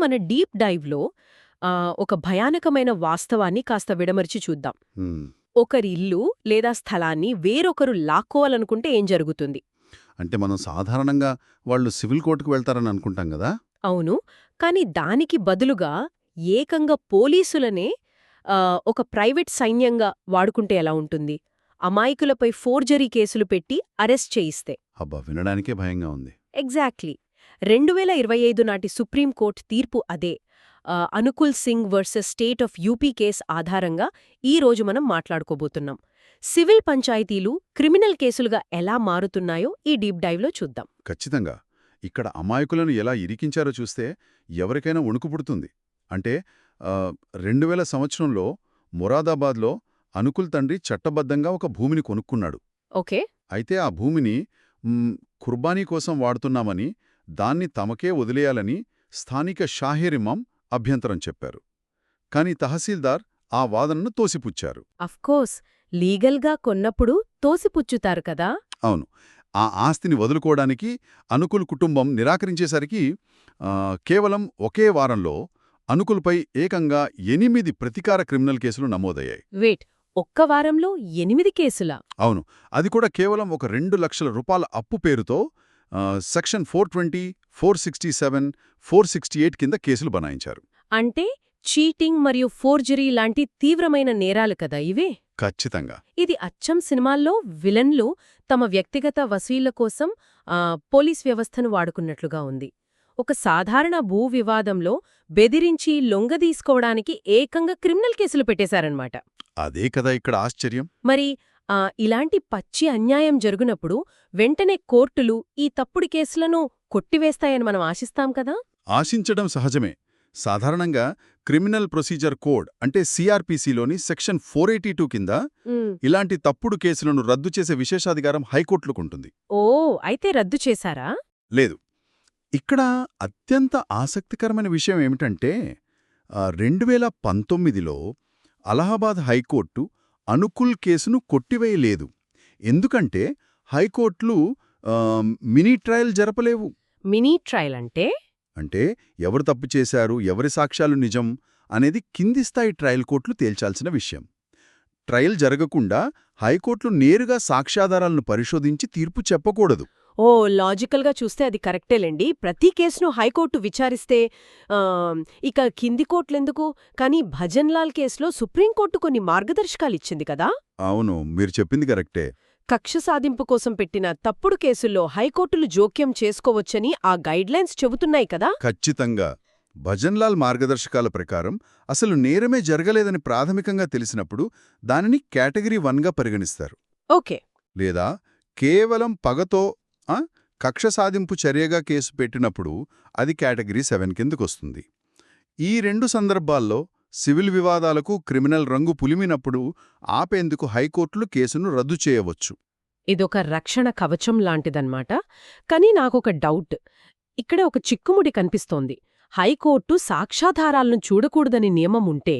మన డీప్ డైవ్లో ఒక భయానకమైన వాస్తవాన్ని కాస్త విడమర్చి చూద్దాం. హ్మ్. ఒకరి ఇల్లు లేదా స్థలాన్ని వేరొకరు లాక్కోవాలనుకుంటే ఏం జరుగుతుంది? అంటే మనం సాధారణంగా వాళ్ళు సివిల్ కోర్టుకు వెళ్తారని అనుకుంటాం గదా! అవును. కానీ దానికి బదులుగా ఏకంగా పోలీసులనే ఒక ప్రైవేట్ సైన్యంగా వాడుకుంటే ఎలా ఉంటుంది? అమాయకులపై ఫోర్జరీ కేసులు పెట్టి అరెస్ట్ చేయిస్తే. అబ్బా! వినడానికే భయంగా ఉంది. ఎగ్జాక్ట్లీ. 2025 నాటి సుప్రీంకోర్టు తీర్పు అదే. Anukul Singh versus state of UP case ఆధారంగా ఈ రోజు మనం మాట్లాడుకోబోతున్నాం. సివిల్ పంచాయతీలు క్రిమినల్ కేసులుగా ఎలా మారుతున్నాయో ఈ డీప్ డైవ్లో చూద్దాం. ఖచ్చితంగా. ఇక్కడ అమాయకులను ఎలా ఇరికించారో చూస్తే ఎవరికైనా వణుకు పుడుతుంది. అంటే 2000 సంవత్సరంలో మొరాదాబాద్లో అనుకుల్ తండ్రి చట్టబద్ధంగా ఒక భూమిని కొనుక్కున్నాడు. ఓకే. అయితే ఆ భూమిని కుర్బానీ కోసం వాడుతున్నామని, దాన్ని తమకే వదిలేయాలని స్థానిక షాహీర్ ఇమాం అభ్యంతరం చెప్పారు. కాని తహసీల్దార్ ఆ వాదనను తోసిపుచ్చారు. అఫ్కోర్స్, లీగల్గా కొన్నప్పుడు తోసిపుచ్చుతారు కదా. అవును. ఆ ఆస్తిని వదులుకోవడానికి అనుకుల్ కుటుంబం నిరాకరించేసరికి కేవలం ఒకే వారంలో అనుకుల్పై ఏకంగా 8 ప్రతీకార క్రిమినల్ కేసులు నమోదయ్యాయి. వెయిట్, ఒక్క వారంలో 8 కేసులా? అవును. అది కూడా కేవలం ఒక 2 లక్షల రూపాయల అప్పు పేరుతో సెక్షన్ 420, 467, 468 కింద కేసులు బనాయించారు. అంటే చీటింగ్ మరియు ఫోర్జరీ లాంటి తీవ్రమైన నేరాలు కదా ఇవే. ఖచ్చితంగా. ఇది అచ్చం సినిమాల్లో విలన్లు తమ వ్యక్తిగత వసూళ్ల కోసం పోలీస్ వ్యవస్థను వాడుకున్నట్లుగా ఉంది. ఒక సాధారణ భూ వివాదంలో బెదిరించి లొంగదీసుకోవడానికి ఏకంగా క్రిమినల్ కేసులు పెట్టేశారన్నమాట. అదే కదా ఇక్కడ ఆశ్చర్యం. మరి ఇలాంటి పచ్చి అన్యాయం జరుగునప్పుడు వెంటనే కోర్టులు ఈ తప్పుడు కేసులను కొట్టివేస్తాయని మనం ఆశిస్తాం కదా. ఆశించడం సహజమే. సాధారణంగా క్రిమినల్ ప్రొసీజర్ కోడ్ అంటే సిఆర్పిసిలోని సెక్షన్ 482 కింద ఇలాంటి తప్పుడు కేసులను రద్దు చేసే విశేషాధికారం హైకోర్టులకుంటుంది. ఓ, అయితే రద్దు చేశారా? లేదు. ఇక్కడ అత్యంత ఆసక్తికరమైన విషయం ఏమిటంటే 2019లో అలహాబాద్ హైకోర్టు అనుకుల్ కేసును కొట్టివేయలేదు. ఎందుకంటే హైకోర్టులు మినీ ట్రయల్ జరపలేవు. మినీ ట్రయల్ అంటే? అంటే ఎవరు తప్పు చేశారు, ఎవరి సాక్ష్యాలు నిజం అనేది కింది స్థాయి ట్రయల్ కోర్టులు తేల్చాల్సిన విషయం. ట్రయల్ జరగకుండా హైకోర్టులు నేరుగా సాక్ష్యాధారాలను పరిశోధించి తీర్పు చెప్పకూడదు. ఓ, లాజికల్గా చూస్తే అది కరెక్టేలేండి. ప్రతి కేసును హైకోర్టు విచారిస్తే ఇక కింది కోర్టులెందుకు? కానీ భజన్లాల్ కేసులో సుప్రీంకోర్టు కొన్ని మార్గదర్శకాలిచ్చింది కదా. అవును, మీరు చెప్పింది కరెక్టే. కక్ష సాధింపు కోసం పెట్టిన తప్పుడు కేసుల్లో హైకోర్టులు జోక్యం చేసుకోవచ్చని ఆ గైడ్లైన్స్ చెబుతున్నాయి కదా. ఖచ్చితంగా. భజన్లాల్ మార్గదర్శకాల ప్రకారం అసలు నేరమే జరగలేదని ప్రాథమికంగా తెలిసినప్పుడు దానిని కేటగిరీ 1గా పరిగణిస్తారు. ఓకే. లేదా కేవలం పగతో కక్ష సాధింపు చర్యగా కేసు పెట్టినప్పుడు అది కేటగిరీ 7 కిందకొస్తుంది. ఈ 2 సందర్భాల్లో సివిల్ వివాదాలకు క్రిమినల్ రంగు పులిమినప్పుడు ఆపేందుకు హైకోర్టులు కేసును రద్దు చేయవచ్చు. ఇదొక రక్షణ కవచం లాంటిదన్నమాట. కానీ నాకొక డౌట్. ఇక్కడ ఒక చిక్కుముడి కనిపిస్తోంది. హైకోర్టు సాక్ష్యాధారాలను చూడకూడదని నియమం ఉంటే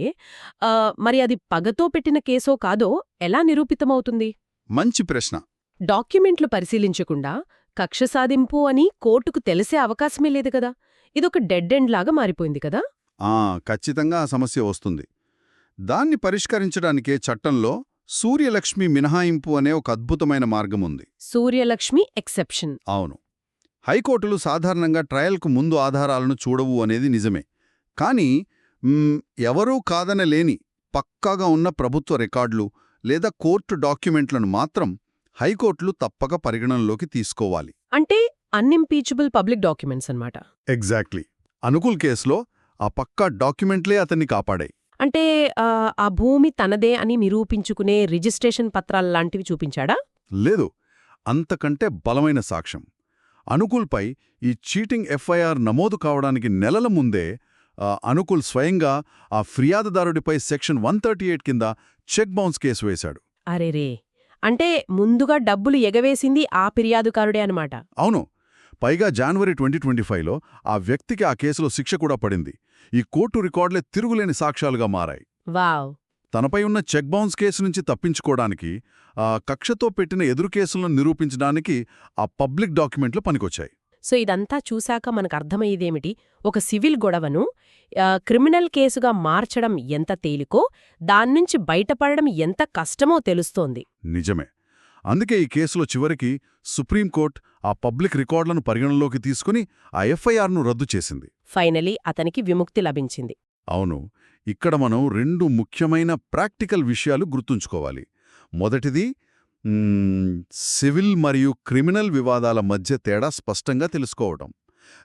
మరి అది పగతో పెట్టిన కేసో కాదో ఎలా నిరూపితమవుతుంది? మంచి ప్రశ్న. డాక్యుమెంట్లు పరిశీలించకుండా కక్ష సాధింపు అని కోర్టుకు తెలిసే అవకాశమే లేదు కదా. ఇదొక డెడ్ ఎండ్ లాగా మారిపోయింది కదా. ఖచ్చితంగా ఆ సమస్య వస్తుంది. దాన్ని పరిష్కరించడానికే చట్టంలో సూర్యలక్ష్మి మినహాయింపు అనే ఒక అద్భుతమైన మార్గముంది. సూర్యలక్ష్మి ఎక్సెప్షన్. అవును. హైకోర్టులు సాధారణంగా ట్రయల్కు ముందు ఆధారాలను చూడవు అనేది నిజమే. కానీ ఎవరూ కాదనలేని పక్కాగా ఉన్న ప్రభుత్వ రికార్డులు లేదా కోర్టు డాక్యుమెంట్లను మాత్రం హైకోర్టులు తప్పక పరిగణనలోకి తీసుకోవాలి. అంటే అన్ఇంపీచబుల్ పబ్లిక్ డాక్యుమెంట్స్ అన్నమాట. ఎగ్జాక్ట్లీ. అనుకుల్ కేసులో ఆ పక్కా డాక్యుమెంట్లే అతన్ని కాపాడాయి. అంటే ఆ భూమి తనదే అని నిరూపించుకునే రిజిస్ట్రేషన్ పత్రాల్లాంటివి చూపించాడా? లేదు. అంతకంటే బలమైన సాక్ష్యం. అనుకుల్పై ఈ చీటింగ్ ఎఫ్ఐఆర్ నమోదు కావడానికి నెలల ముందే అనుకుల్ స్వయంగా ఆ ఫిర్యాదుదారుడిపై సెక్షన్ 138 కింద చెక్ బౌన్స్ కేసు వేశాడు. అరేరే, అంటే ముందుగా డబ్బులు ఎగవేసింది ఆ ఫిర్యాదుకారుడే అనమాట. అవును. పైగా జనవరి 2025లో ఆ వ్యక్తికి ఆ కేసులో శిక్ష కూడా పడింది. ఈ కోర్టు రికార్డులే తిరుగులేని సాక్ష్యాలుగా మారాయి. వావ్. తనపై ఉన్న చెక్ బౌన్స్ కేసు నుంచి తప్పించుకోవడానికి కక్షతో పెట్టిన ఎదురు కేసులను నిరూపించడానికి ఆ పబ్లిక్ డాక్యుమెంట్లు పనికొచ్చాయి. సో ఇదంతా చూశాక మనకు అర్థమయ్యేదేమిటి, ఒక సివిల్ గొడవను క్రిమినల్ కేసుగా మార్చడం ఎంత తేలికో దాన్నుంచి బయటపడడం ఎంత కష్టమో తెలుస్తోంది. నిజమే. అందుకే ఈ కేసులో చివరికి సుప్రీంకోర్టు ఆ పబ్లిక్ రికార్డులను పరిగణలోకి తీసుకుని ఆ ఎఫ్ఐఆర్ను రద్దు చేసింది. ఫైనలీ అతనికి విముక్తి లభించింది. అవును. ఇక్కడ మనం 2 ముఖ్యమైన ప్రాక్టికల్ విషయాలు గుర్తుంచుకోవాలి. మొదటిది, సివిల్ మరియు క్రిమినల్ వివాదాల మధ్య తేడా స్పష్టంగా తెలుసుకోవడం.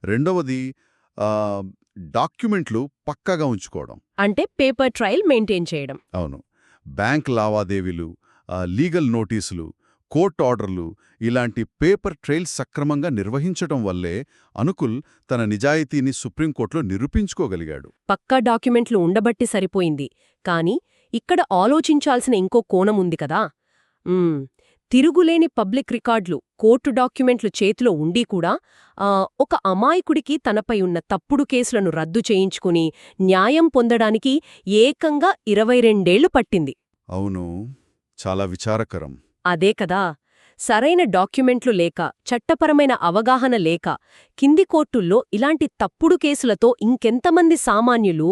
రెండవది, డాక్యుమెంట్లు పక్కాగా ఉంచుకోవడం. అంటే పేపర్ ట్రయల్ మెయింటైన్ చేయడం. అవును. బ్యాంక్ లావాదేవీలు, లీగల్ నోటీసులు, కోర్ట్ ఆర్డర్లు ఇలాంటి పేపర్ ట్రయల్స్ సక్రమంగా నిర్వహించటం వల్లే అనుకుల్ తన నిజాయితీని సుప్రీంకోర్టులో నిరూపించుకోగలిగాడు. పక్కా డాక్యుమెంట్లు ఉండబట్టి సరిపోయింది. కాని ఇక్కడ ఆలోచించాల్సిన ఇంకో కోణముంది కదా. తిరుగులేని పబ్లిక్ రికార్డులు, కోర్టు డాక్యుమెంట్లు చేతిలో ఉండి కూడా ఒక అమాయకుడికి తనపై ఉన్న తప్పుడు కేసులను రద్దు చేయించుకుని న్యాయం పొందడానికి ఏకంగా 22 ఏళ్లు పట్టింది. అవును, చాలా విచారకరం. అదే కదా. సరైన డాక్యుమెంట్లు లేక, చట్టపరమైన అవగాహన లేక కింది కోర్టుల్లో ఇలాంటి తప్పుడు కేసులతో ఇంకెంతమంది సామాన్యులు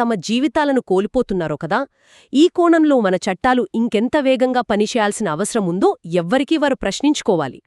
తమ జీవితాలను కోల్పోతున్నారో కదా. ఈ కోణంలో మన చట్టాలు ఇంకెంత వేగంగా పనిచేయాల్సిన అవసరముందో ఎవ్వరికీ వారు ప్రశ్నించుకోవాలి.